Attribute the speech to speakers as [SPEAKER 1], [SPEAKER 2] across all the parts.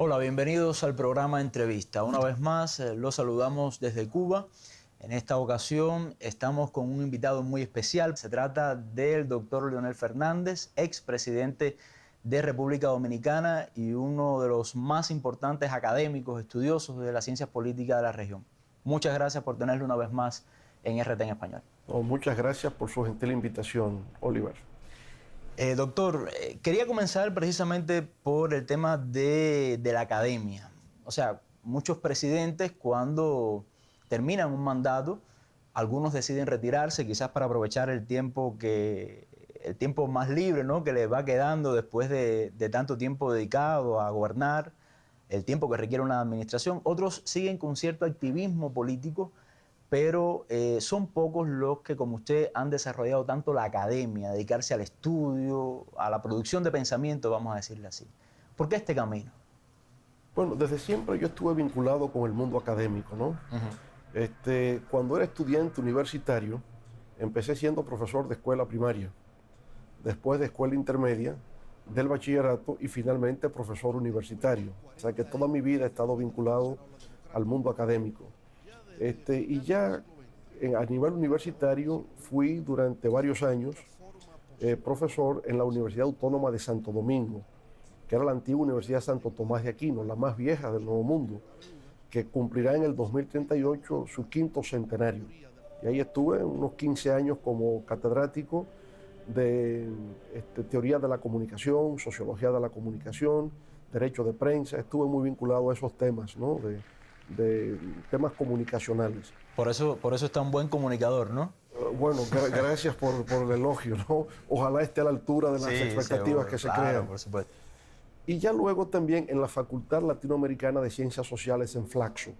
[SPEAKER 1] Hola, bienvenidos al programa Entrevista. Una vez más, los saludamos desde Cuba. En esta ocasión estamos con un invitado muy especial. Se trata del doctor Leonel Fernández, expresidente de República Dominicana y uno de los más importantes académicos, estudiosos de las ciencias políticas de la región. Muchas gracias por tenerlo una vez más en RT en Español.
[SPEAKER 2] Muchas gracias por su gentil invitación, Oliver.
[SPEAKER 1] Doctor, quería comenzar precisamente por el tema de la academia. O sea, muchos presidentes cuando terminan un mandato, algunos deciden retirarse quizás para aprovechar el tiempo más libre, ¿no?, que les va quedando después de tanto tiempo dedicado a gobernar, el tiempo que requiere una administración. Otros siguen con cierto activismo político, pero son pocos los que, como usted, han desarrollado tanto la academia, dedicarse al estudio, a la producción de pensamiento, vamos a decirle así. ¿Por qué este camino?
[SPEAKER 2] Bueno, desde siempre yo estuve vinculado con el mundo académico, ¿no? Cuando era estudiante universitario, empecé siendo profesor de escuela primaria, después de escuela intermedia, del bachillerato y finalmente profesor universitario. O sea que toda mi vida he estado vinculado al mundo académico. Y ya a nivel universitario fui durante varios años profesor en la Universidad Autónoma de Santo Domingo, que era la antigua Universidad Santo Tomás de Aquino, la más vieja del Nuevo Mundo, que cumplirá en el 2038 su quinto centenario. Y ahí estuve unos 15 años como catedrático de teoría de la comunicación, sociología de la comunicación, derecho de prensa. Estuve muy vinculado a esos temas, ¿no?, de temas comunicacionales.
[SPEAKER 1] Por eso es tan buen comunicador, ¿no?
[SPEAKER 2] Bueno, gracias por el elogio, ¿no? Ojalá esté a la altura de las expectativas que se crean.
[SPEAKER 1] Por supuesto.
[SPEAKER 2] Y ya luego también en la Facultad Latinoamericana de Ciencias Sociales en Flaxo.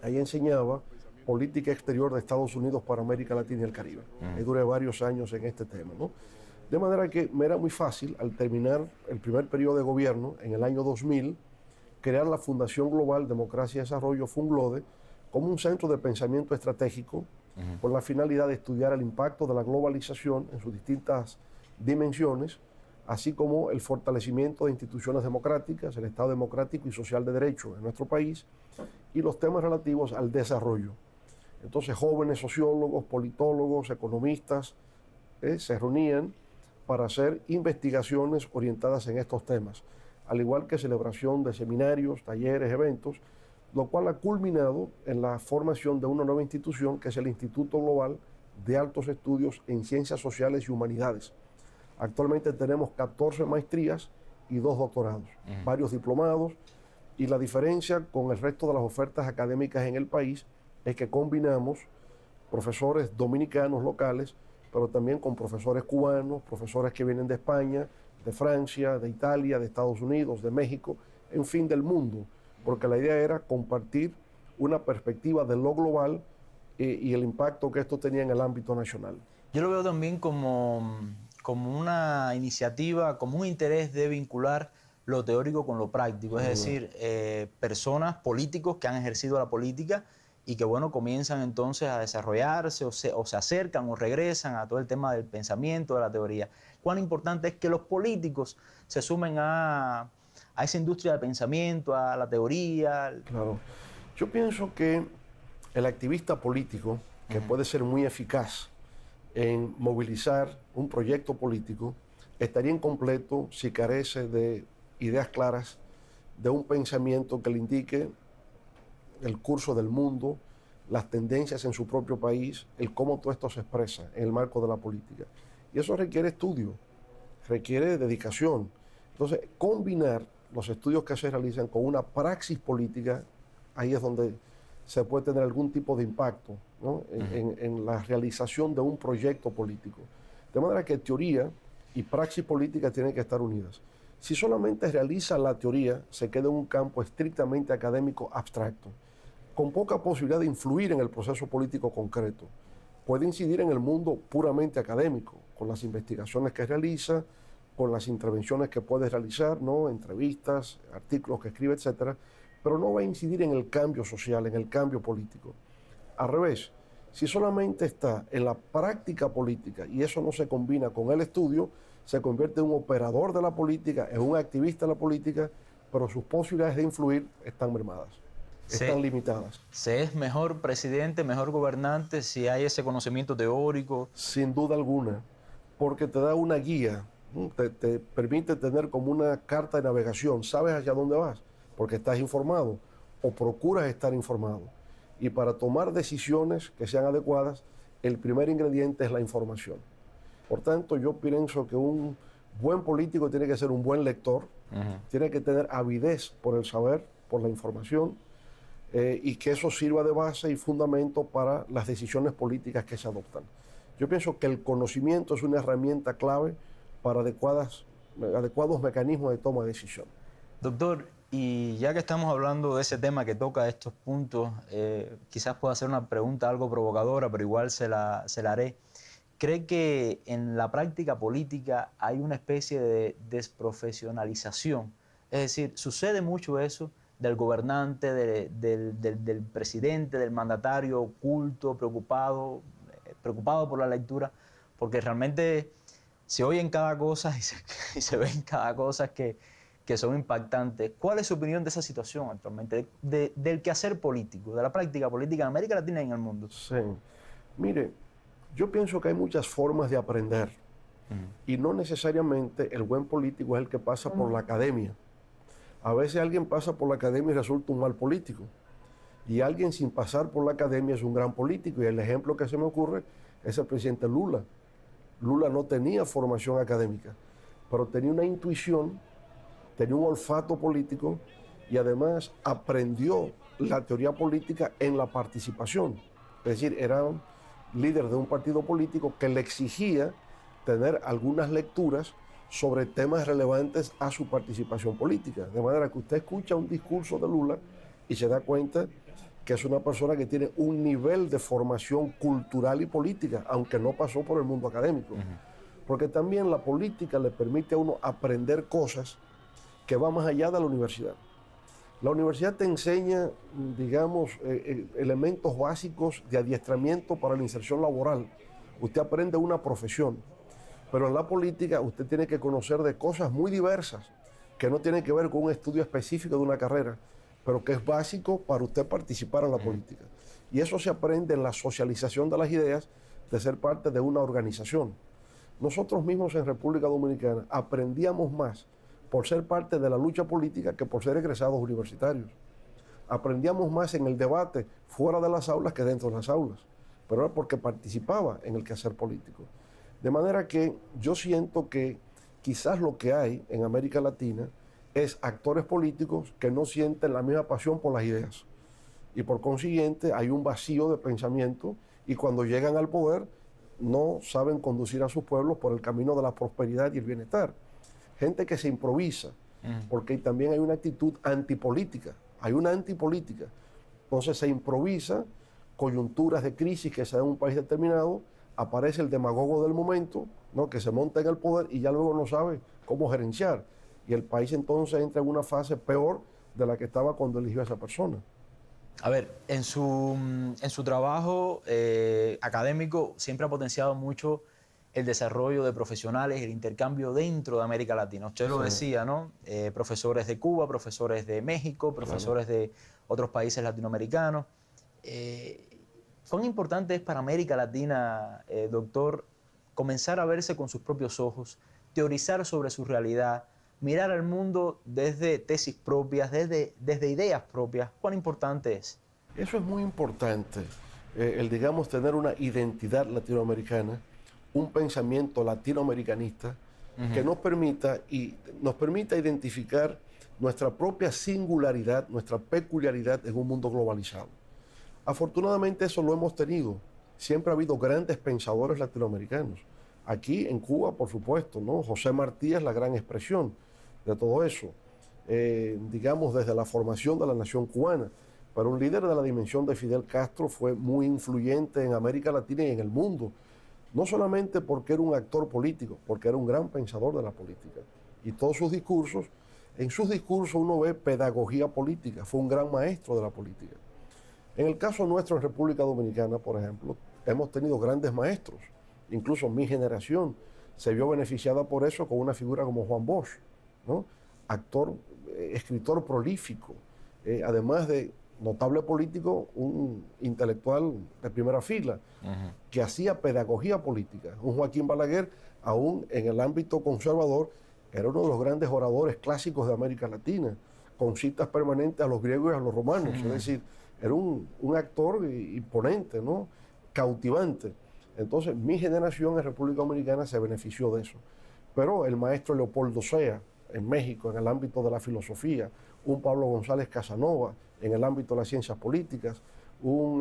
[SPEAKER 2] Ahí enseñaba política exterior de Estados Unidos para América Latina y el Caribe. Ahí duré varios años en este tema, ¿no? De manera que me era muy fácil, al terminar el primer periodo de gobierno, en el año 2000, crear la Fundación Global Democracia y Desarrollo, FUNGLODE, como un centro de pensamiento estratégico con la finalidad de estudiar el impacto de la globalización en sus distintas dimensiones, así como el fortalecimiento de instituciones democráticas, el Estado democrático y social de derecho en nuestro país y los temas relativos al desarrollo. Entonces, jóvenes sociólogos, politólogos, economistas se reunían para hacer investigaciones orientadas en estos temas, al igual que celebración de seminarios, talleres, eventos, lo cual ha culminado en la formación de una nueva institución que es el Instituto Global de Altos Estudios en Ciencias Sociales y Humanidades. Actualmente tenemos 14 maestrías y 2 doctorados, varios diplomados, y la diferencia con el resto de las ofertas académicas en el país es que combinamos profesores dominicanos locales, pero también con profesores cubanos, profesores que vienen de España, de Francia, de Italia, de Estados Unidos, de México, en fin, del mundo, porque la idea era compartir una perspectiva de lo global y el impacto que esto tenía en el ámbito nacional.
[SPEAKER 1] Yo lo veo también como una iniciativa, como un interés de vincular lo teórico con lo práctico, es decir, personas, políticos que han ejercido la política y que, bueno, comienzan entonces a desarrollarse o se acercan o regresan a todo el tema del pensamiento, de la teoría. Cuán importante es que los políticos se sumen a esa industria del pensamiento, a la teoría.
[SPEAKER 2] Claro. Yo pienso que el activista político, que puede ser muy eficaz en movilizar un proyecto político, estaría incompleto si carece de ideas claras, de un pensamiento que le indique el curso del mundo, las tendencias en su propio país, el cómo todo esto se expresa en el marco de la política. Y eso requiere estudio, requiere dedicación. Entonces, combinar los estudios que se realizan con una praxis política, ahí es donde se puede tener algún tipo de impacto, ¿no?, en la realización de un proyecto político. De manera que teoría y praxis política tienen que estar unidas. Si solamente realiza la teoría, se queda en un campo estrictamente académico abstracto, con poca posibilidad de influir en el proceso político concreto. Puede incidir en el mundo puramente académico, con las investigaciones que realiza, con las intervenciones que puede realizar, ¿no?, entrevistas, artículos que escribe, etcétera, pero no va a incidir en el cambio social, en el cambio político. Al revés, si solamente está en la práctica política y eso no se combina con el estudio, se convierte en un operador de la política, en un activista de la política, pero sus posibilidades de influir están mermadas, están limitadas.
[SPEAKER 1] ¿Se es mejor presidente, mejor gobernante si hay ese conocimiento teórico?
[SPEAKER 2] Sin duda alguna, porque te da una guía, ¿no? Te permite tener como una carta de navegación, sabes hacia dónde vas, porque estás informado o procuras estar informado. Y para tomar decisiones que sean adecuadas, el primer ingrediente es la información. Por tanto, yo pienso que un buen político tiene que ser un buen lector, tiene que tener avidez por el saber, por la información, y que eso sirva de base y fundamento para las decisiones políticas que se adoptan. Yo pienso que el conocimiento es una herramienta clave para adecuados mecanismos de toma de decisión.
[SPEAKER 1] Doctor, y ya que estamos hablando de ese tema que toca estos puntos, quizás pueda hacer una pregunta algo provocadora, pero igual se la haré. ¿Cree que en la práctica política hay una especie de desprofesionalización? Es decir, sucede mucho eso del gobernante, del presidente, del mandatario oculto, preocupado por la lectura, porque realmente se oyen cada cosa y se ven cada cosa que son impactantes. ¿Cuál es su opinión de esa situación actualmente, del quehacer político, de la práctica política en América Latina y en el mundo?
[SPEAKER 2] Sí, mire, yo pienso que hay muchas formas de aprender y no necesariamente el buen político es el que pasa por la academia. A veces alguien pasa por la academia y resulta un mal político. Y alguien sin pasar por la academia es un gran político. Y el ejemplo que se me ocurre es el presidente Lula. Lula no tenía formación académica, pero tenía una intuición, tenía un olfato político y además aprendió la teoría política en la participación. Es decir, era un líder de un partido político que le exigía tener algunas lecturas sobre temas relevantes a su participación política. De manera que usted escucha un discurso de Lula y se da cuenta que es una persona que tiene un nivel de formación cultural y política, aunque no pasó por el mundo académico. Porque también la política le permite a uno aprender cosas que van más allá de la universidad. La universidad te enseña, digamos, elementos básicos de adiestramiento para la inserción laboral. Usted aprende una profesión. Pero en la política usted tiene que conocer de cosas muy diversas que no tienen que ver con un estudio específico de una carrera, pero que es básico para usted participar en la política. Y eso se aprende en la socialización de las ideas, de ser parte de una organización. Nosotros mismos en República Dominicana aprendíamos más por ser parte de la lucha política que por ser egresados universitarios. Aprendíamos más en el debate fuera de las aulas que dentro de las aulas, pero era porque participaba en el quehacer político. De manera que yo siento que quizás lo que hay en América Latina es actores políticos que no sienten la misma pasión por las ideas. Y por consiguiente hay un vacío de pensamiento y cuando llegan al poder no saben conducir a sus pueblos por el camino de la prosperidad y el bienestar. Gente que se improvisa, porque también hay una actitud antipolítica. Hay una antipolítica. Entonces se improvisa coyunturas de crisis que se dan en un país determinado, aparece el demagogo del momento, ¿no?, que se monta en el poder y ya luego no sabe cómo gerenciar. Y el país entonces entra en una fase peor de la que estaba cuando eligió a esa persona.
[SPEAKER 1] A ver, en su trabajo académico siempre ha potenciado mucho el desarrollo de profesionales, el intercambio dentro de América Latina. Usted lo decía, ¿no? Profesores de Cuba, profesores de México, profesores de otros países latinoamericanos. ¿Cuán importante es para América Latina, doctor, comenzar a verse con sus propios ojos, teorizar sobre su realidad, mirar al mundo desde tesis propias, desde ideas propias? ¿Cuán importante es?
[SPEAKER 2] Eso es muy importante, el, digamos, tener una identidad latinoamericana, un pensamiento latinoamericanista que nos permita identificar nuestra propia singularidad, nuestra peculiaridad en un mundo globalizado. Afortunadamente eso lo hemos tenido. Siempre ha habido grandes pensadores latinoamericanos. Aquí en Cuba, por supuesto, ¿no? José Martí es la gran expresión de todo eso. Digamos, desde la formación de la nación cubana. Pero un líder de la dimensión de Fidel Castro fue muy influyente en América Latina y en el mundo. No solamente porque era un actor político, porque era un gran pensador de la política. Y todos sus discursos, en sus discursos uno ve pedagogía política. Fue un gran maestro de la política. En el caso nuestro en República Dominicana, por ejemplo, hemos tenido grandes maestros. Incluso mi generación se vio beneficiada por eso con una figura como Juan Bosch, ¿no? Actor escritor prolífico, además de notable político, un intelectual de primera fila, que hacía pedagogía política. Un Joaquín Balaguer, aún en el ámbito conservador, era uno de los grandes oradores clásicos de América Latina, con citas permanentes a los griegos y a los romanos. Es decir, era un actor imponente, ¿no? Cautivante. Entonces, mi generación en República Dominicana se benefició de eso. Pero el maestro Leopoldo Sea, en México, en el ámbito de la filosofía, un Pablo González Casanova, en el ámbito de las ciencias políticas, un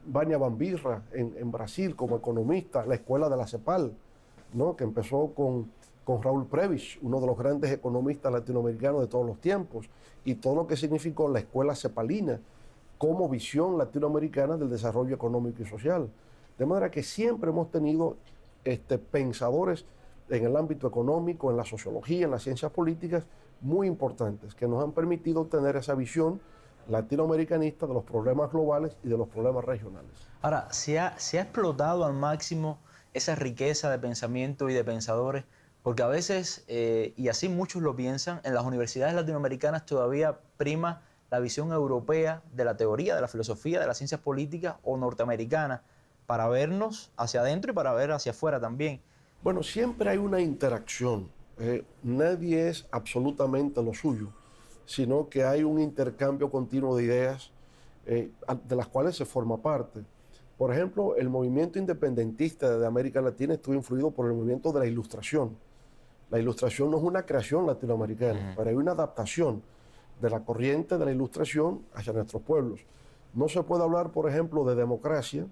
[SPEAKER 2] Vania Bambirra en Brasil como economista, la escuela de la CEPAL, ¿no? Que empezó con Raúl Prebisch, uno de los grandes economistas latinoamericanos de todos los tiempos, y todo lo que significó la escuela cepalina como visión latinoamericana del desarrollo económico y social. De manera que siempre hemos tenido pensadores en el ámbito económico, en la sociología, en las ciencias políticas, muy importantes, que nos han permitido tener esa visión latinoamericanista de los problemas globales y de los problemas regionales.
[SPEAKER 1] Ahora, se ha explotado al máximo esa riqueza de pensamiento y de pensadores, porque a veces, y así muchos lo piensan, en las universidades latinoamericanas todavía prima la visión europea de la teoría, de la filosofía, de las ciencias políticas o norteamericana, para vernos hacia adentro y para ver hacia afuera también.
[SPEAKER 2] Bueno, siempre hay una interacción. Nadie es absolutamente lo suyo, sino que hay un intercambio continuo de ideas de las cuales se forma parte. Por ejemplo, el movimiento independentista de América Latina estuvo influido por el movimiento de la Ilustración. La Ilustración no es una creación latinoamericana, pero hay una adaptación de la corriente de la Ilustración hacia nuestros pueblos. No se puede hablar, por ejemplo, de democracia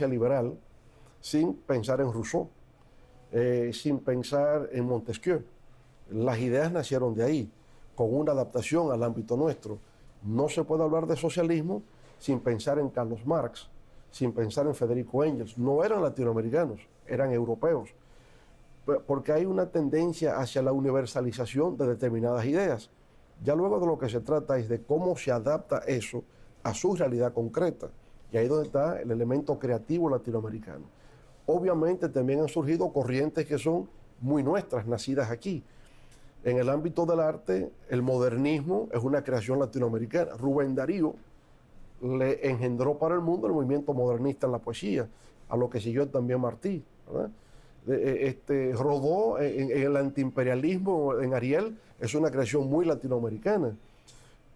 [SPEAKER 2] liberal, sin pensar en Rousseau, sin pensar en Montesquieu. Las ideas nacieron de ahí, con una adaptación al ámbito nuestro. No se puede hablar de socialismo sin pensar en Carlos Marx, sin pensar en Federico Engels. No eran latinoamericanos, eran europeos, porque hay una tendencia hacia la universalización de determinadas ideas. Ya luego de lo que se trata es de cómo se adapta eso a su realidad concreta. Y ahí es donde está el elemento creativo latinoamericano. Obviamente también han surgido corrientes que son muy nuestras, nacidas aquí. En el ámbito del arte, el modernismo es una creación latinoamericana. Rubén Darío le engendró para el mundo el movimiento modernista en la poesía, a lo que siguió también Martí, ¿verdad? Rodó en el antiimperialismo, en Ariel, es una creación muy latinoamericana.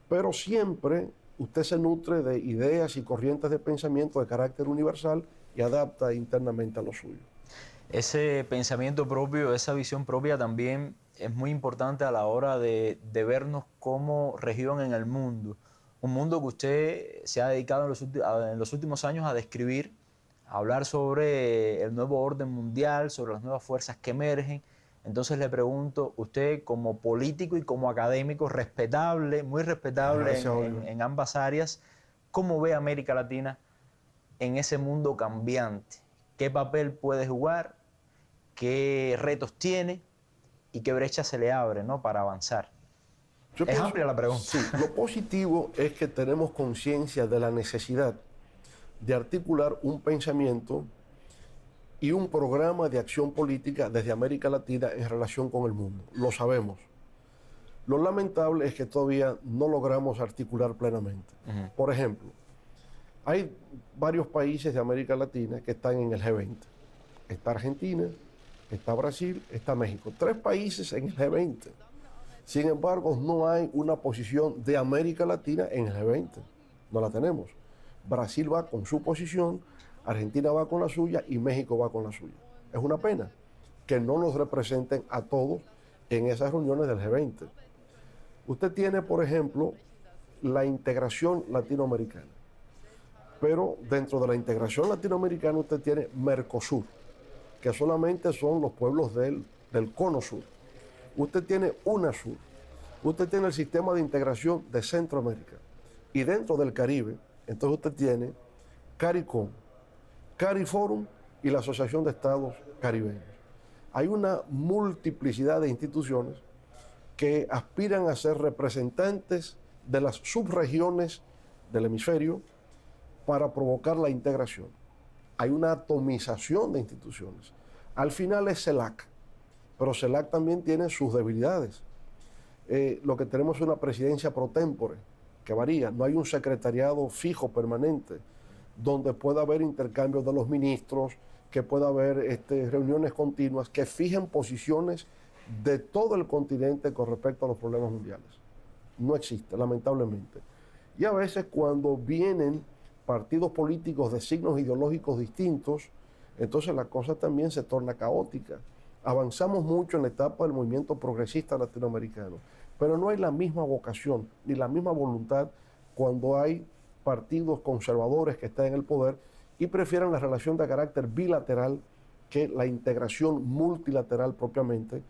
[SPEAKER 2] Pero siempre usted se nutre de ideas y corrientes de pensamiento de carácter universal y adapta internamente a lo suyo.
[SPEAKER 1] Ese pensamiento propio, esa visión propia también es muy importante a la hora de vernos como región en el mundo. Un mundo que usted se ha dedicado en los últimos años a describir, a hablar sobre el nuevo orden mundial, sobre las nuevas fuerzas que emergen. Entonces le pregunto, usted como político y como académico respetable, muy respetable en ambas áreas, ¿cómo ve América Latina en ese mundo cambiante? ¿Qué papel puede jugar? ¿Qué retos tiene? ¿Y qué brecha se le abre, ¿no?, para avanzar? Es amplia la pregunta.
[SPEAKER 2] Sí, lo positivo es que tenemos conciencia de la necesidad de articular un pensamiento y un programa de acción política desde América Latina en relación con el mundo. Lo sabemos. Lo lamentable es que todavía no logramos articular plenamente. Por ejemplo, hay varios países de América Latina que están en el G20. Está Argentina, está Brasil, está México. 3 países en el G20. Sin embargo, no hay una posición de América Latina en el G20. No la tenemos. Brasil va con su posición, Argentina va con la suya y México va con la suya. Es una pena que no nos representen a todos en esas reuniones del G20. Usted tiene, por ejemplo, la integración latinoamericana. Pero dentro de la integración latinoamericana usted tiene Mercosur, que solamente son los pueblos del cono sur. Usted tiene UNASUR, usted tiene el sistema de integración de Centroamérica. Y dentro del Caribe, entonces usted tiene CARICOM, CARIFORUM y la Asociación de Estados Caribeños. Hay una multiplicidad de instituciones que aspiran a ser representantes de las subregiones del hemisferio para provocar la integración. Hay una atomización de instituciones. Al final es CELAC. pero CELAC también tiene sus debilidades. Lo que tenemos es una presidencia pro tempore, que varía. No hay un secretariado fijo, permanente, donde pueda haber intercambios de los ministros, que pueda haber reuniones continuas, que fijen posiciones de todo el continente con respecto a los problemas mundiales. No existe, lamentablemente. Y a veces cuando vienen partidos políticos de signos ideológicos distintos, entonces la cosa también se torna caótica. Avanzamos mucho en la etapa del movimiento progresista latinoamericano, pero no hay la misma vocación ni la misma voluntad cuando hay partidos conservadores que están en el poder y prefieren la relación de carácter bilateral que la integración multilateral propiamente,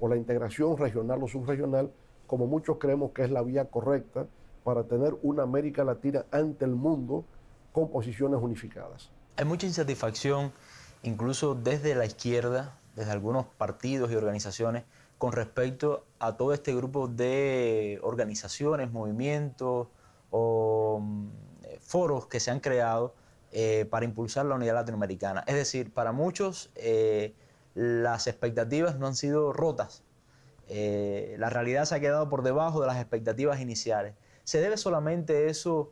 [SPEAKER 2] o la integración regional o subregional, como muchos creemos que es la vía correcta para tener una América Latina ante el mundo con posiciones unificadas.
[SPEAKER 1] Hay mucha insatisfacción, incluso desde la izquierda, desde algunos partidos y organizaciones, con respecto a todo este grupo de organizaciones, movimientos o foros que se han creado para impulsar la unidad latinoamericana. Es decir, para muchos las expectativas no han sido rotas. La realidad se ha quedado por debajo de las expectativas iniciales. ¿Se debe solamente eso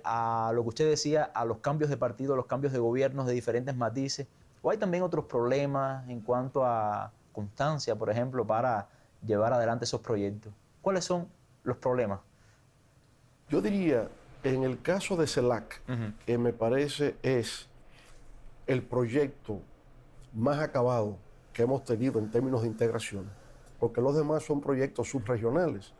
[SPEAKER 1] a lo que usted decía, a los cambios de partido, los cambios de gobiernos de diferentes matices? ¿O hay también otros problemas en cuanto a constancia, por ejemplo, para llevar adelante esos proyectos? ¿Cuáles son los problemas?
[SPEAKER 2] Yo diría, en el caso de CELAC, que me parece es el proyecto más acabado que hemos tenido en términos de integración, porque los demás son proyectos subregionales.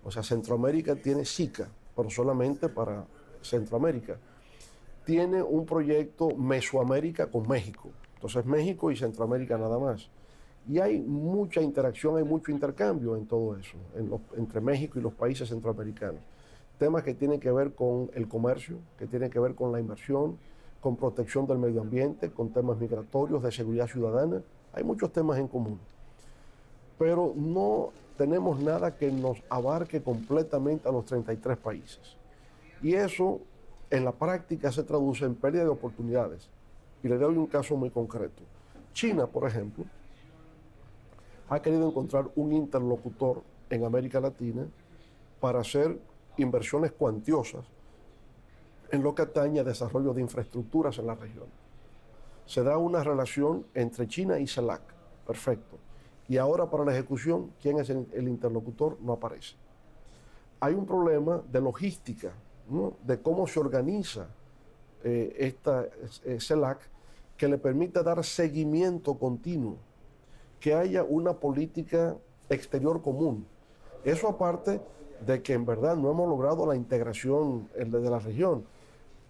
[SPEAKER 2] O sea, Centroamérica tiene SICA, pero solamente para Centroamérica. Tiene un proyecto Mesoamérica con México. Entonces, México y Centroamérica nada más. Y hay mucha interacción, hay mucho intercambio en todo eso, entre México y los países centroamericanos. Temas que tienen que ver con el comercio, que tienen que ver con la inversión, con protección del medio ambiente, con temas migratorios, de seguridad ciudadana. Hay muchos temas en común. Pero no tenemos nada que nos abarque completamente a los 33 países. Y eso, en la práctica, se traduce en pérdida de oportunidades. Y le doy un caso muy concreto. China, por ejemplo, ha querido encontrar un interlocutor en América Latina para hacer inversiones cuantiosas en lo que atañe a desarrollo de infraestructuras en la región. Se da una relación entre China y CELAC, perfecto. Y ahora para la ejecución, ¿quién es el interlocutor? No aparece. Hay un problema de logística, ¿no? De cómo se organiza esta CELAC, que le permita dar seguimiento continuo, que haya una política exterior común. Eso aparte de que en verdad no hemos logrado la integración de la región.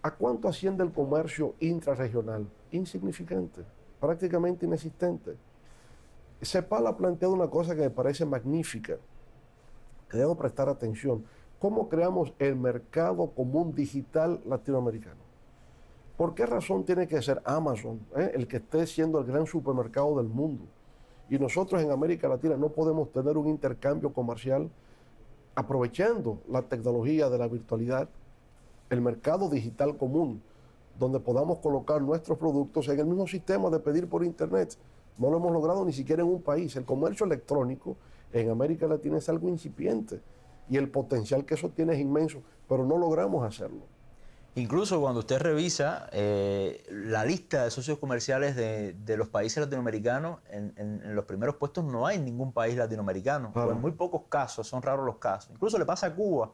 [SPEAKER 2] ¿A cuánto asciende el comercio intrarregional? Insignificante, prácticamente inexistente. CEPAL ha planteado una cosa que me parece magnífica, que debemos prestar atención. ¿Cómo creamos el mercado común digital latinoamericano? ¿Por qué razón tiene que ser Amazon el que esté siendo el gran supermercado del mundo? Y nosotros en América Latina no podemos tener un intercambio comercial aprovechando la tecnología de la virtualidad, el mercado digital común, donde podamos colocar nuestros productos en el mismo sistema de pedir por Internet. No lo hemos logrado ni siquiera en un país. El comercio electrónico en América Latina es algo incipiente y el potencial que eso tiene es inmenso, pero no logramos hacerlo.
[SPEAKER 1] Incluso cuando usted revisa la lista de socios comerciales de los países latinoamericanos, en los primeros puestos no hay ningún país latinoamericano. Claro. O en muy pocos casos, son raros los casos. Incluso le pasa a Cuba.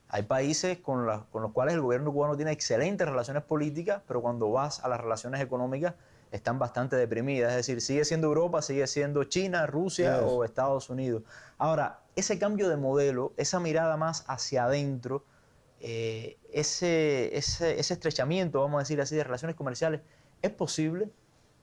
[SPEAKER 1] Hay países con los cuales el gobierno cubano tiene excelentes relaciones políticas, pero cuando vas a las relaciones económicas están bastante deprimidas. Es decir, sigue siendo Europa, sigue siendo China, Rusia o Estados Unidos. Ahora, ese cambio de modelo, esa mirada más hacia adentro, ese estrechamiento, vamos a decir así, de relaciones comerciales, ¿es posible?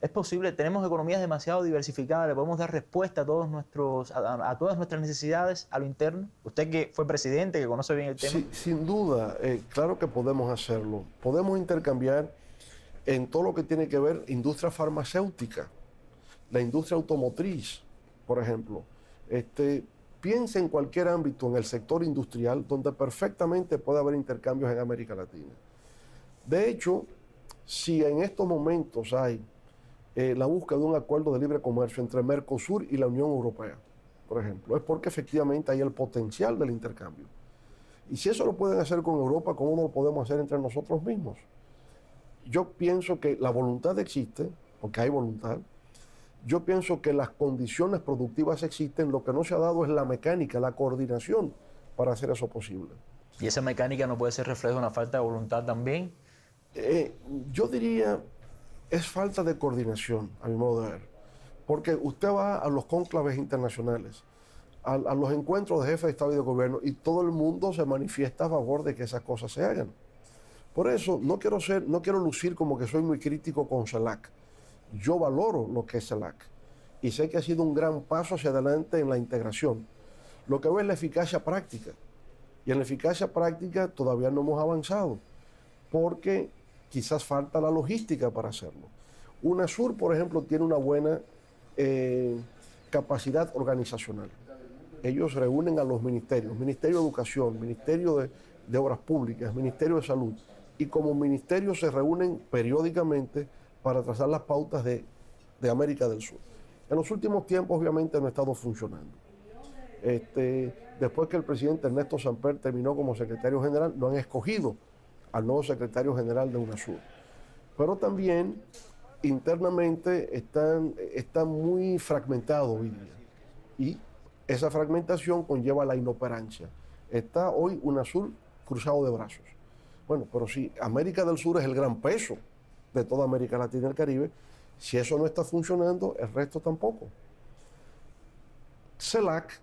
[SPEAKER 1] ¿Es posible? Tenemos economías demasiado diversificadas, le podemos dar respuesta a todas nuestras necesidades a lo interno. Usted que fue presidente, que conoce bien el tema.
[SPEAKER 2] Sí, sin duda, claro que podemos hacerlo. Podemos intercambiar en todo lo que tiene que ver industria farmacéutica, la industria automotriz, por ejemplo. Piensa en cualquier ámbito en el sector industrial donde perfectamente puede haber intercambios en América Latina. De hecho, si en estos momentos hay la búsqueda de un acuerdo de libre comercio entre Mercosur y la Unión Europea, por ejemplo, es porque efectivamente hay el potencial del intercambio. Y si eso lo pueden hacer con Europa, ¿cómo no lo podemos hacer entre nosotros mismos? Yo pienso que la voluntad existe, porque hay voluntad. Yo pienso que las condiciones productivas existen, lo que no se ha dado es la mecánica, la coordinación para hacer eso posible.
[SPEAKER 1] ¿Y esa mecánica no puede ser reflejo de una falta de voluntad también?
[SPEAKER 2] Yo diría, es falta de coordinación, a mi modo de ver. Porque usted va a los cónclaves internacionales, a los encuentros de jefes de Estado y de Gobierno, y todo el mundo se manifiesta a favor de que esas cosas se hagan. Por eso no quiero lucir como que soy muy crítico con CELAC. Yo valoro lo que es CELAC y sé que ha sido un gran paso hacia adelante en la integración. Lo que veo es la eficacia práctica. Y en la eficacia práctica todavía no hemos avanzado, porque quizás falta la logística para hacerlo. UNASUR, por ejemplo, tiene una buena capacidad organizacional. Ellos reúnen a los ministerios, Ministerio de Educación, Ministerio de Obras Públicas, Ministerio de Salud, y como ministerios se reúnen periódicamente para trazar las pautas de América del Sur. En los últimos tiempos, obviamente, no ha estado funcionando. Después que el presidente Ernesto Samper terminó como secretario general, no han escogido al nuevo secretario general de UNASUR. Pero también internamente está muy fragmentado hoy día. Y esa fragmentación conlleva la inoperancia. Está hoy UNASUR cruzado de brazos. Bueno, pero si América del Sur es el gran peso de toda América Latina y el Caribe, si eso no está funcionando, el resto tampoco. CELAC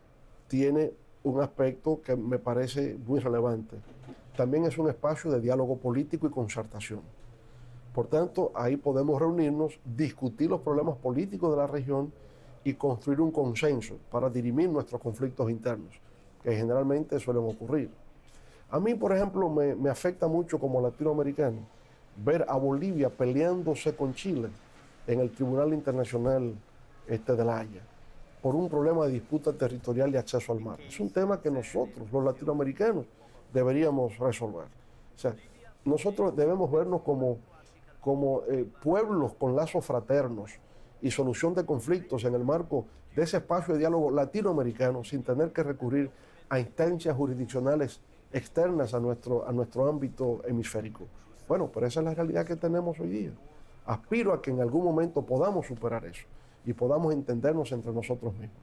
[SPEAKER 2] tiene un aspecto que me parece muy relevante. También es un espacio de diálogo político y concertación. Por tanto, ahí podemos reunirnos, discutir los problemas políticos de la región y construir un consenso para dirimir nuestros conflictos internos, que generalmente suelen ocurrir. A mí, por ejemplo, me afecta mucho como latinoamericano ver a Bolivia peleándose con Chile en el Tribunal Internacional de La Haya por un problema de disputa territorial y acceso al mar. Es un tema que nosotros, los latinoamericanos, deberíamos resolver. O sea, nosotros debemos vernos como pueblos con lazos fraternos y solución de conflictos en el marco de ese espacio de diálogo latinoamericano, sin tener que recurrir a instancias jurisdiccionales externas a nuestro ámbito hemisférico. Bueno, pero esa es la realidad que tenemos hoy día. Aspiro a que en algún momento podamos superar eso y podamos entendernos entre nosotros mismos.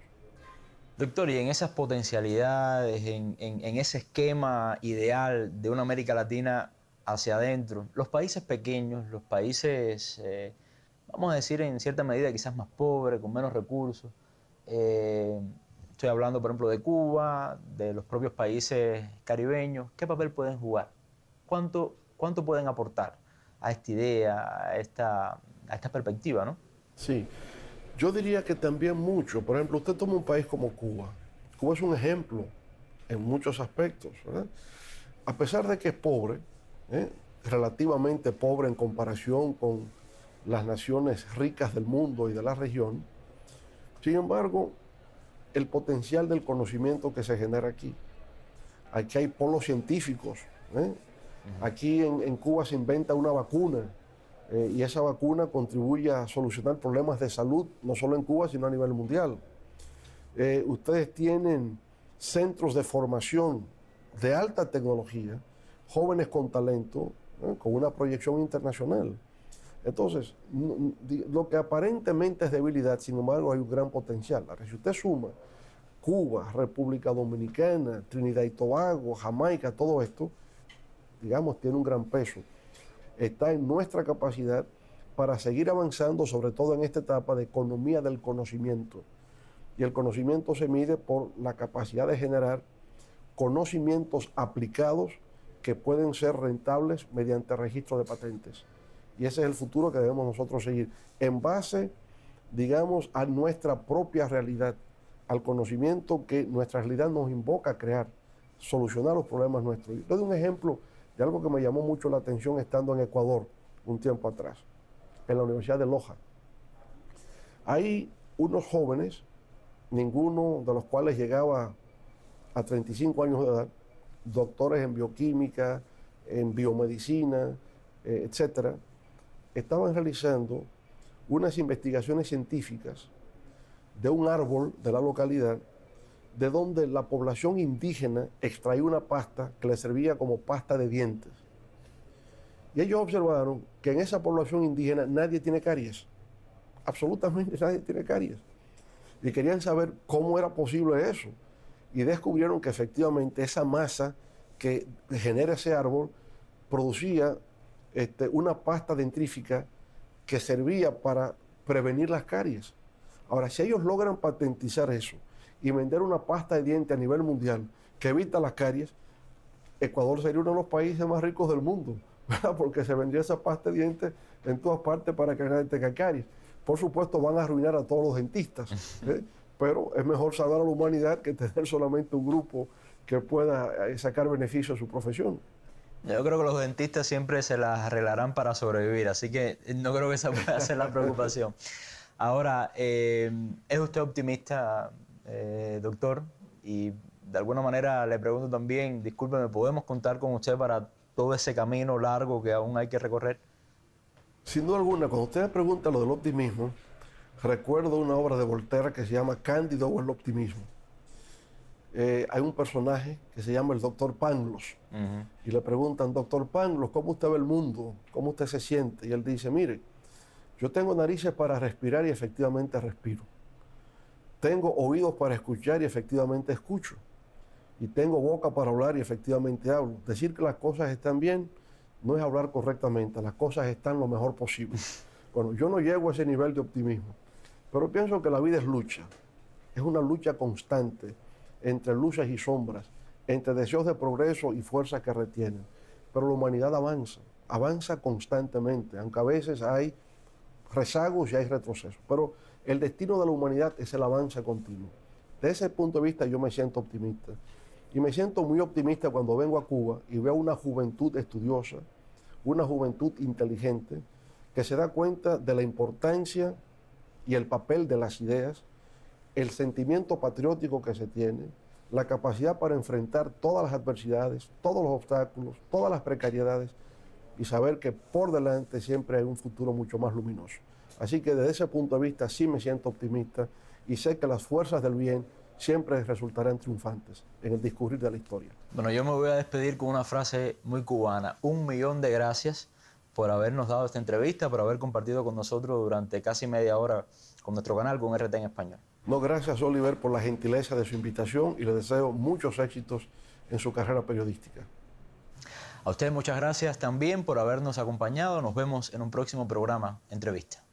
[SPEAKER 1] Doctor, y en esas potencialidades, en ese esquema ideal de una América Latina hacia adentro, los países pequeños, los países, vamos a decir en cierta medida quizás más pobres, con menos recursos, estoy hablando por ejemplo de Cuba, de los propios países caribeños, ¿qué papel pueden jugar? ¿Cuánto pueden aportar a esta idea, a esta perspectiva, ¿no?
[SPEAKER 2] Sí, yo diría que también mucho. Por ejemplo, usted toma un país como Cuba. Cuba es un ejemplo en muchos aspectos, ¿verdad? A pesar de que es pobre, relativamente pobre en comparación con las naciones ricas del mundo y de la región, sin embargo, el potencial del conocimiento que se genera aquí. Aquí hay polos científicos. Aquí en Cuba se inventa una vacuna y esa vacuna contribuye a solucionar problemas de salud, no solo en Cuba, sino a nivel mundial. Ustedes tienen centros de formación de alta tecnología, jóvenes con talento, con una proyección internacional. Entonces, lo que aparentemente es debilidad, sin embargo, hay un gran potencial. Ahora, si usted suma Cuba, República Dominicana, Trinidad y Tobago, Jamaica, todo esto, digamos, tiene un gran peso. Está en nuestra capacidad para seguir avanzando, sobre todo en esta etapa de economía del conocimiento. Y el conocimiento se mide por la capacidad de generar conocimientos aplicados que pueden ser rentables mediante registro de patentes. Y ese es el futuro que debemos nosotros seguir, en base, digamos, a nuestra propia realidad, al conocimiento que nuestra realidad nos invoca a crear, solucionar los problemas nuestros. Yo doy un ejemplo de algo que me llamó mucho la atención estando en Ecuador un tiempo atrás, en la Universidad de Loja. Hay unos jóvenes, ninguno de los cuales llegaba a 35 años de edad, doctores en bioquímica, en biomedicina, etcétera, estaban realizando unas investigaciones científicas de un árbol de la localidad de donde la población indígena extraía una pasta que le servía como pasta de dientes. Y ellos observaron que en esa población indígena nadie tiene caries, absolutamente nadie tiene caries. Y querían saber cómo era posible eso. Y descubrieron que efectivamente esa masa que genera ese árbol producía una pasta dentrífica que servía para prevenir las caries. Ahora, si ellos logran patentizar eso y vender una pasta de dientes a nivel mundial que evita las caries, Ecuador sería uno de los países más ricos del mundo, ¿verdad? Porque se vendría esa pasta de dientes en todas partes para que nadie tenga caries. Por supuesto, van a arruinar a todos los dentistas, pero es mejor salvar a la humanidad que tener solamente un grupo que pueda sacar beneficio a su profesión.
[SPEAKER 1] Yo creo que los dentistas siempre se las arreglarán para sobrevivir, así que no creo que esa pueda ser la preocupación. Ahora, ¿es usted optimista, doctor? Y de alguna manera le pregunto también, discúlpeme, ¿podemos contar con usted para todo ese camino largo que aún hay que recorrer?
[SPEAKER 2] Sin duda alguna, cuando usted me pregunta lo del optimismo, recuerdo una obra de Voltaire que se llama Cándido o el optimismo. Hay un personaje que se llama el doctor Pangloss, y le preguntan, doctor Pangloss, ¿cómo usted ve el mundo? ¿Cómo usted se siente? Y él dice, mire, yo tengo narices para respirar y efectivamente respiro. Tengo oídos para escuchar y efectivamente escucho. Y tengo boca para hablar y efectivamente hablo. Decir que las cosas están bien no es hablar correctamente, las cosas están lo mejor posible. Bueno, yo no llego a ese nivel de optimismo, pero pienso que la vida es lucha. Es una lucha constante entre luces y sombras, entre deseos de progreso y fuerzas que retienen. Pero la humanidad avanza constantemente, aunque a veces hay rezagos y hay retrocesos. Pero el destino de la humanidad es el avance continuo. Desde ese punto de vista yo me siento optimista. Y me siento muy optimista cuando vengo a Cuba y veo una juventud estudiosa, una juventud inteligente, que se da cuenta de la importancia y el papel de las ideas, el sentimiento patriótico que se tiene, la capacidad para enfrentar todas las adversidades, todos los obstáculos, todas las precariedades y saber que por delante siempre hay un futuro mucho más luminoso. Así que desde ese punto de vista sí me siento optimista y sé que las fuerzas del bien siempre resultarán triunfantes en el discurrir de la historia.
[SPEAKER 1] Bueno, yo me voy a despedir con una frase muy cubana. 1.000.000 de gracias por habernos dado esta entrevista, por haber compartido con nosotros durante casi media hora con nuestro canal, con RT en Español.
[SPEAKER 2] No, gracias Oliver por la gentileza de su invitación y le deseo muchos éxitos en su carrera periodística.
[SPEAKER 1] A ustedes muchas gracias también por habernos acompañado. Nos vemos en un próximo programa Entrevista.